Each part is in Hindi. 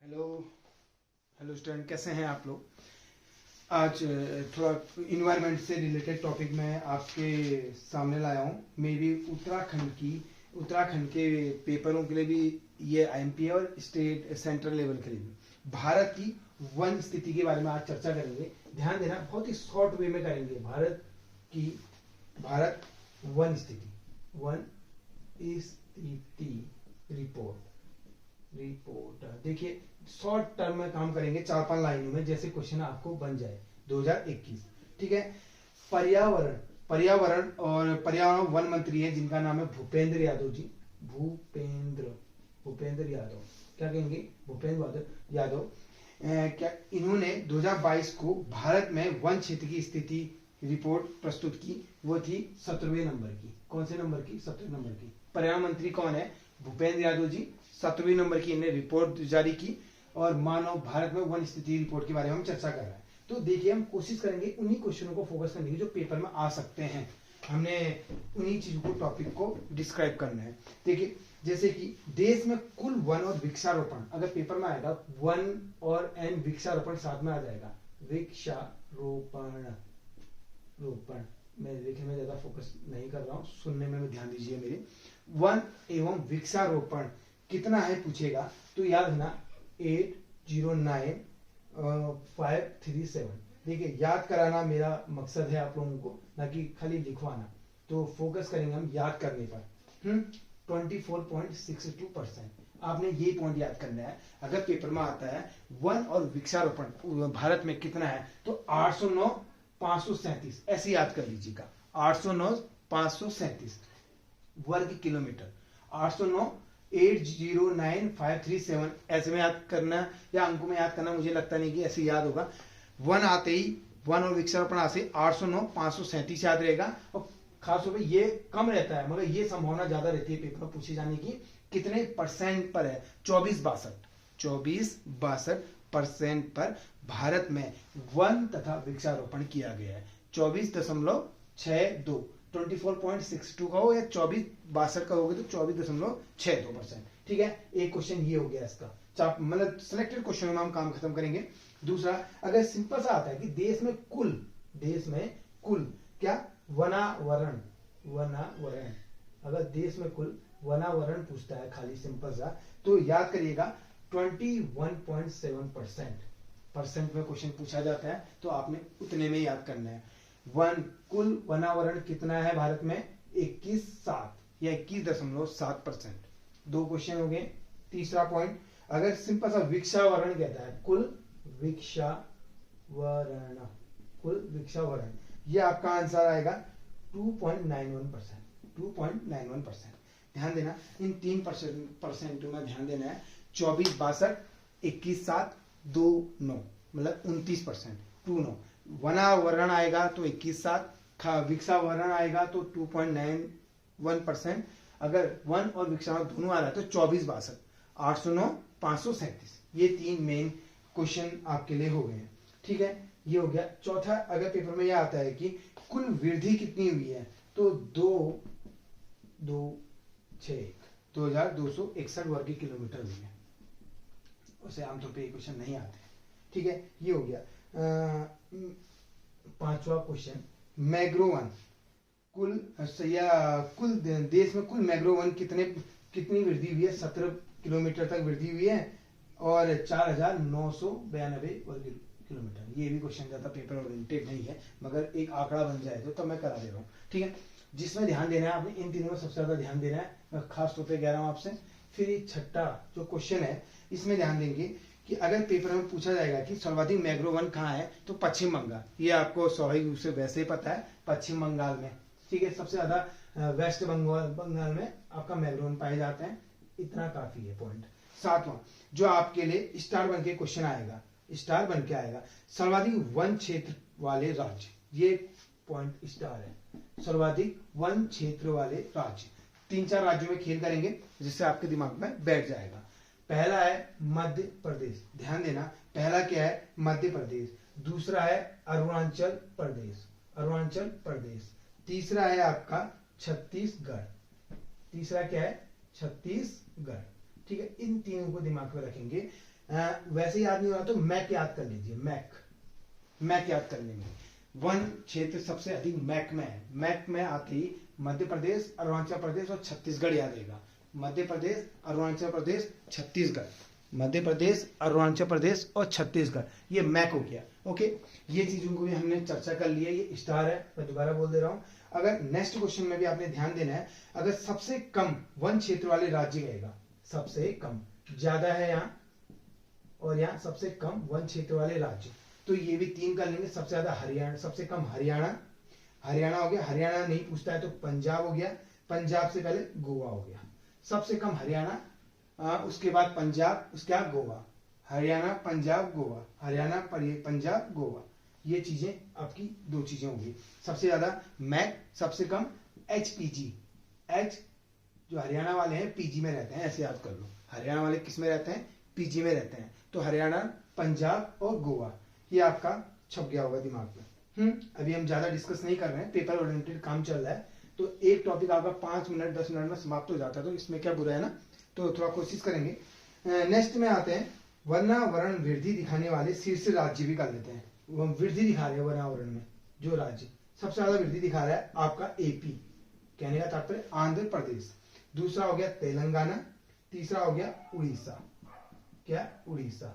हेलो हेलो स्टूडेंट, कैसे हैं आप लोग। आज थोड़ा इन्वायरमेंट से रिलेटेड टॉपिक मैं आपके सामने लाया हूँ। मे भी उत्तराखंड के पेपरों के लिए भी ये आईएमपी है और स्टेट सेंट्रल लेवल के लिए भी। भारत की वन स्थिति के बारे में आज चर्चा करेंगे। ध्यान देना, बहुत ही शॉर्ट वे में करेंगे। भारत वन स्थिति रिपोर्ट देखिए, शॉर्ट टर्म में काम करेंगे, 4-5 लाइनों में, जैसे क्वेश्चन आपको बन जाए 2021। ठीक है। पर्यावरण और पर्यावरण वन मंत्री है जिनका नाम है भूपेंद्र यादव जी। भूपेंद्र यादव, क्या कहेंगे, भूपेंद्र यादव। क्या इन्होंने 2022 को भारत में वन क्षेत्र की स्थिति रिपोर्ट प्रस्तुत की। वो थी 17वें नंबर की। कौन से नंबर की? 17वें नंबर की। पर्यावरण मंत्री कौन है? भूपेंद्र यादव जी। 17वें नंबर की इन्हें रिपोर्ट जारी की और मानव भारत में वन स्थिति रिपोर्ट के बारे में हम चर्चा कर रहे हैं। तो देखिए, हम कोशिश करेंगे उन्हीं क्वेश्चनों को फोकस करने की जो पेपर में आ सकते हैं। हमने उन्हीं चीजों को, टॉपिक को डिस्क्राइब करना है। देखिए, जैसे कि देश में कुल वन और वृक्षारोपण, अगर पेपर में आएगा वन और एन वृक्षारोपण साथ में आ जाएगा। रोपण मैं देखिए, मैं ज्यादा फोकस नहीं कर रहा हूँ, सुनने में भी ध्यान दीजिए मेरे। वन एवं वृक्षारोपण कितना है पूछेगा तो याद रखना 809537। देखिए, याद कराना मेरा मकसद है आप लोगों को, ना कि खाली लिखवाना। तो फोकस करेंगे हम याद करने पर। 24.62%। आपने ये पॉइंट याद करना है। अगर पेपर में आता है वन और वृक्षारोपण भारत में कितना है तो 809,537 ऐसे याद कर लीजिएगा। 809,537 वर्ग किलोमीटर। 809,537 ऐसे में याद करना या अंकों में याद करना, मुझे लगता नहीं कि ऐसे याद होगा। वन आते ही, वन और वृक्षारोपण आते 809,537 याद रहेगा। और खासतौर पे ये कम रहता है, मगर ये संभावना ज्यादा रहती है पेपर में पूछे जाने की। कितने परसेंट पर है? 24-62% पर भारत में वन तथा वृक्षारोपण किया गया है। 24.62, 24.62 का हो या 24-62 का होगा तो 24.62%। ठीक है, एक क्वेश्चन ये हो गया इसका। मतलब सिलेक्टेड क्वेश्चन में हम काम खत्म करेंगे। दूसरा, अगर सिंपल सा आता है कि देश में कुल क्या वनावरण, अगर देश में कुल वनावरण पूछता है खाली सिंपल सा, तो याद करिएगा 21.7% में क्वेश्चन पूछा जाता है, तो आपने उतने में याद करना है। कुल वनावरण कितना है भारत में? 21.7 या 21.7%। दो क्वेश्चन हो गए। तीसरा पॉइंट, अगर सिंपल सा वृक्षावरण कहता है, कुल वृक्षावरण, ये आपका आंसर आएगा 2.91%। ध्यान देना, इन 3% में ध्यान देना है। 24-62, 21.7, 2.9 मतलब 29%। 2.9 वनावरण आएगा तो 21.7, वृक्षावरण आएगा तो 2.91%। अगर वन और वृक्षावरण दोनों आ रहा है तो 24-62, 809,537। ये 3 मेन क्वेश्चन आपके लिए हो गए हैं। ठीक है, ये हो गया। चौथा, अगर पेपर में यह आता है कि कुल वृद्धि कितनी हुई है तो 2261 वर्ग किलोमीटर हुई है। उसे आमतौर पे ये क्वेश्चन नहीं आते। ठीक है, ये हो गया। पांचवा क्वेश्चन, मैग्रोवन कुल देश में कुल मैग्रोवन कितनी वृद्धि हुई है? 17 किलोमीटर तक वृद्धि हुई है और 4,992 वर्ग किलोमीटर। ये भी क्वेश्चन ज्यादा पेपर ओरिएंटेड नहीं है, मगर एक आंकड़ा बन जाए तो मैं करा दे रहा हूँ। ठीक है, जिसमें ध्यान देना है आपने, इन तीनों में सबसे ज्यादा ध्यान देना है, मैं खास तौर पे कह रहा हूँ आपसे। फिर ये छठा जो क्वेश्चन है, इसमें ध्यान देंगे कि अगर पेपर में पूछा जाएगा कि सर्वाधिक मैग्रोवन कहाँ है तो पश्चिम बंगाल। ये आपको स्वाभाविक रूप से वैसे ही पता है, पश्चिम बंगाल में। ठीक है, सबसे ज्यादा वेस्ट बंगाल में आपका मैग्रोवन पाए जाते हैं। इतना काफी है पॉइंट। सातवां, जो आपके लिए स्टार बन के क्वेश्चन आएगा, सर्वाधिक वन क्षेत्र वाले राज्य। ये पॉइंट स्टार है, सर्वाधिक वन क्षेत्र वाले राज्य। 3-4 राज्यों में खेल करेंगे जिससे आपके दिमाग में बैठ जाएगा। पहला है मध्य प्रदेश। ध्यान देना, पहला क्या है? मध्य प्रदेश। दूसरा है अरुणाचल प्रदेश। तीसरा है आपका छत्तीसगढ़। तीसरा क्या है? छत्तीसगढ़। ठीक है, इन तीनों को दिमाग में रखेंगे। वैसे याद नहीं हो रहा तो मैक याद कर लीजिए, मैक याद कर लेंगे। वन क्षेत्र सबसे अधिक मैक में है। मैक में आते ही मध्य प्रदेश, अरुणाचल प्रदेश और छत्तीसगढ़ याद रहेगा। मध्य प्रदेश, अरुणाचल प्रदेश, छत्तीसगढ़, मध्य प्रदेश, अरुणाचल प्रदेश और छत्तीसगढ़, ये मैक हो गया। ओके, ये चीजों को भी हमने चर्चा कर लिया। ये स्टार है, मैं दोबारा बोल दे रहा हूं। अगर नेक्स्ट क्वेश्चन में भी आपने ध्यान देना है, अगर सबसे कम वन क्षेत्र वाले राज्य कहेगा, सबसे कम, ज्यादा है यहाँ और यहाँ सबसे कम वन क्षेत्र वाले राज्य, तो ये भी 3 कर लेंगे। सबसे ज्यादा हरियाणा, सबसे कम हरियाणा, हरियाणा हो गया। हरियाणा नहीं पूछता है तो पंजाब हो गया। पंजाब से पहले गोवा हो गया। सबसे कम हरियाणा, उसके बाद पंजाब, उसके बाद गोवा। हरियाणा, पंजाब, गोवा, हरियाणा, पंजाब, गोवा, ये चीजें आपकी 2 चीजें होंगी। सबसे ज्यादा मैक, सबसे कम एचपीजी। एच जो हरियाणा वाले हैं पीजी में रहते हैं, ऐसे याद कर लो। हरियाणा वाले किस में रहते हैं? पीजी में रहते हैं। तो हरियाणा, पंजाब और गोवा, ये आपका छप गया होगा दिमाग में। अभी हम ज्यादा डिस्कस नहीं कर रहे हैं, पेपर ओरिएंटेड काम चल रहा है, तो एक टॉपिक आपका 5 मिनट 10 मिनट में समाप्त हो जाता है, तो इसमें क्या बुरा है ना, तो थोड़ा कोशिश करेंगे। नेक्स्ट में आते हैं, वर्णावरण वृद्धि दिखाने वाले शीर्ष राज्य भी कर लेते हैं। वो वृद्धि दिखा रहे हैं वर्णावरण में, जो राज्य सबसे ज्यादा वृद्धि दिखा रहा है आपका एपी, कहने का तात्पर्य आंध्र प्रदेश। दूसरा हो गया तेलंगाना, तीसरा हो गया उड़ीसा। क्या? उड़ीसा।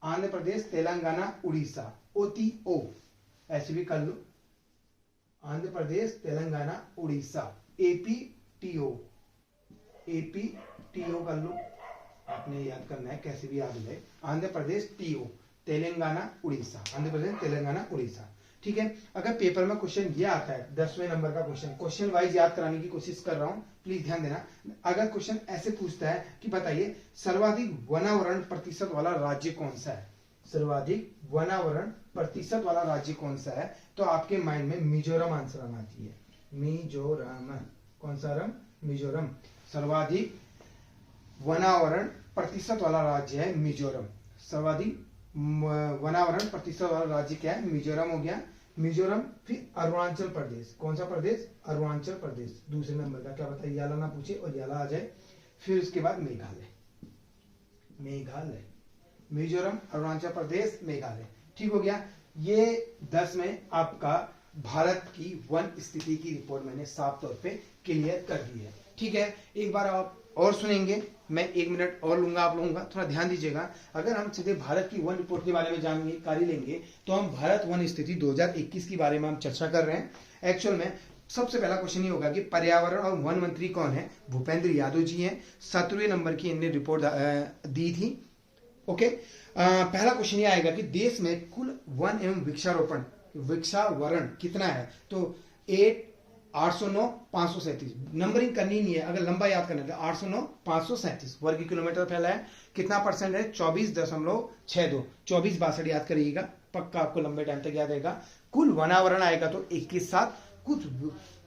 आंध्र प्रदेश, तेलंगाना, उड़ीसा, OTO ऐसे भी कर लो। आंध्र प्रदेश, तेलंगाना, उड़ीसा, APTO, APTO कर लो। आपने याद करना है, कैसे भी याद है। आंध्र प्रदेश, TO, तेलंगाना, उड़ीसा, आंध्र प्रदेश, तेलंगाना, उड़ीसा। ठीक है। अगर पेपर में क्वेश्चन ये आता है 10वें नंबर का क्वेश्चन वाइज याद कराने की कोशिश कर रहा हूं, प्लीज ध्यान देना। अगर क्वेश्चन ऐसे पूछता है कि बताइए सर्वाधिक वनावरण प्रतिशत वाला राज्य कौन सा है, सर्वाधिक वनावरण प्रतिशत वाला राज्य कौन सा है, तो आपके माइंड में मिजोरम आंसर आना चाहिए। मिजोरम, कौन सा रम? मिजोरम। सर्वाधिक वनावरण प्रतिशत वाला राज्य है मिजोरम। सर्वाधिक वनावरण प्रतिशत वाला राज्य क्या है? मिजोरम हो गया। मिजोरम, फिर अरुणाचल प्रदेश। कौन सा प्रदेश? अरुणाचल प्रदेश, दूसरे नंबर का। क्या बताइए? याला ना पूछे और याला आ जाए। फिर उसके बाद मेघालय, मेघालय, मिजोरम, अरुणाचल प्रदेश, मेघालय। ठीक हो गया। ये 10 में आपका भारत की वन स्थिति की रिपोर्ट मैंने साफ तौर पे क्लियर कर दी है। ठीक है। एक बार आप और सुनेंगे, मैं 1 मिनट और लूंगा आप लोगों का, थोड़ा ध्यान दीजिएगा। अगर हम सीधे भारत की वन रिपोर्ट के बारे में जानकारी लेंगे तो हम भारत वन स्थिति 2021 के बारे में हम चर्चा कर रहे हैं। एक्चुअल में सबसे पहला क्वेश्चन ये होगा कि पर्यावरण और वन मंत्री कौन है? भूपेंद्र यादव जी हैं। 17वें नंबर की इन्हें रिपोर्ट दी थी। ओके। पहला क्वेश्चन ये आएगा कि देश में कुल वन एवं वृक्षावरण कितना है? तो 809 537, नंबरिंग करनी नहीं है, अगर लंबा याद करना है तो 809 537 वर्ग किलोमीटर फैला है। कितना परसेंट है? 24.62, 24-62 याद करिएगा, पक्का आपको लंबे टाइम तक याद रहेगा। कुल वनावरण आएगा तो 21.7,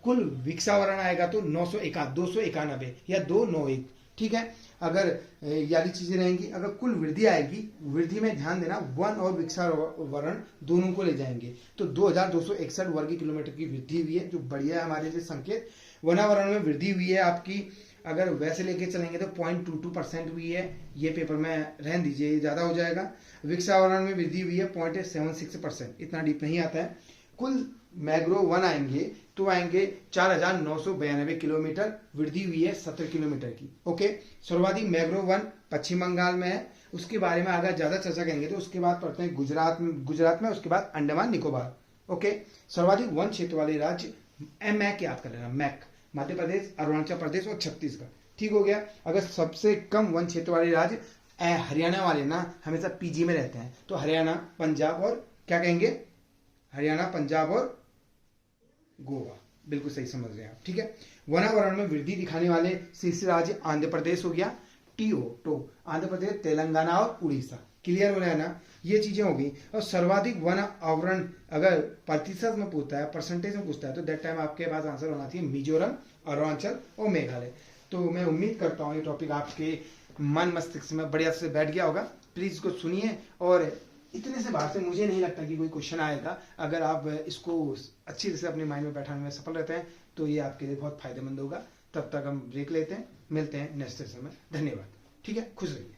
कुल वृक्षावरण आएगा तो 291 या 291। ठीक है। अगर याली चीजें रहेंगी, अगर कुल वृद्धि आएगी, वृद्धि में ध्यान देना, वन और वृक्षावरण दोनों को ले जाएंगे तो 2261 वर्ग किलोमीटर की वृद्धि हुई है, जो बढ़िया है हमारे लिए संकेत। वनावरण में वृद्धि हुई है आपकी, अगर वैसे लेके चलेंगे तो 0.22% हुई है, ये पेपर में रहने दीजिए, ये ज्यादा हो जाएगा। वृक्षावरण में वृद्धि हुई है 0.76%, इतना डीप नहीं आता है। कुल मैंग्रोव वन आएंगे तो आएंगे 4992 किलोमीटर, वृद्धि हुई है 17 किलोमीटर की। ओके। सर्वाधिक मैंग्रोव वन पश्चिम बंगाल में है, उसके बारे में अगर ज्यादा चर्चा करेंगे तो उसके बाद पढ़ते हैं गुजरात में, उसके बाद अंडमान निकोबार। ओके। सर्वाधिक वन क्षेत्र वाले राज्य, मैक याद कर लेना, मैक, मध्य प्रदेश, अरुणाचल प्रदेश और छत्तीसगढ़। ठीक हो गया। अगर सबसे कम वन क्षेत्र वाले राज्य, हरियाणा वाले ना हमेशा पीजी में रहते हैं, तो हरियाणा, पंजाब और क्या कहेंगे? हरियाणा, पंजाब और गोवा, बिल्कुल सही समझ रहे हैं आप। ठीक है। वनावरण में वृद्धि दिखाने वाले शीर्ष राज्य आंध्र प्रदेश हो गया, TO, आंध्र प्रदेश, तेलंगाना और उड़ीसा। क्लियर हो रहा है ना? ये चीजें होगी। और सर्वाधिक वन आवरण अगर प्रतिशत में पूछता है, परसेंटेज में पूछता है, तो दैट टाइम आपके पास आंसर होना चाहिए मिजोरम, अरुणाचल और मेघालय। तो मैं उम्मीद करता हूँ ये टॉपिक आपके मन मस्तिष्क में बढ़िया से बैठ गया होगा। प्लीज इसको सुनिए, और इतने से बाहर से मुझे नहीं लगता कि कोई क्वेश्चन आएगा। अगर आप इसको अच्छी तरह से अपने माइंड में बैठाने में सफल रहते हैं तो ये आपके लिए बहुत फायदेमंद होगा। तब तक हम ब्रेक लेते हैं, मिलते हैं नेक्स्ट सेशन में। धन्यवाद। ठीक है, खुश रहिए।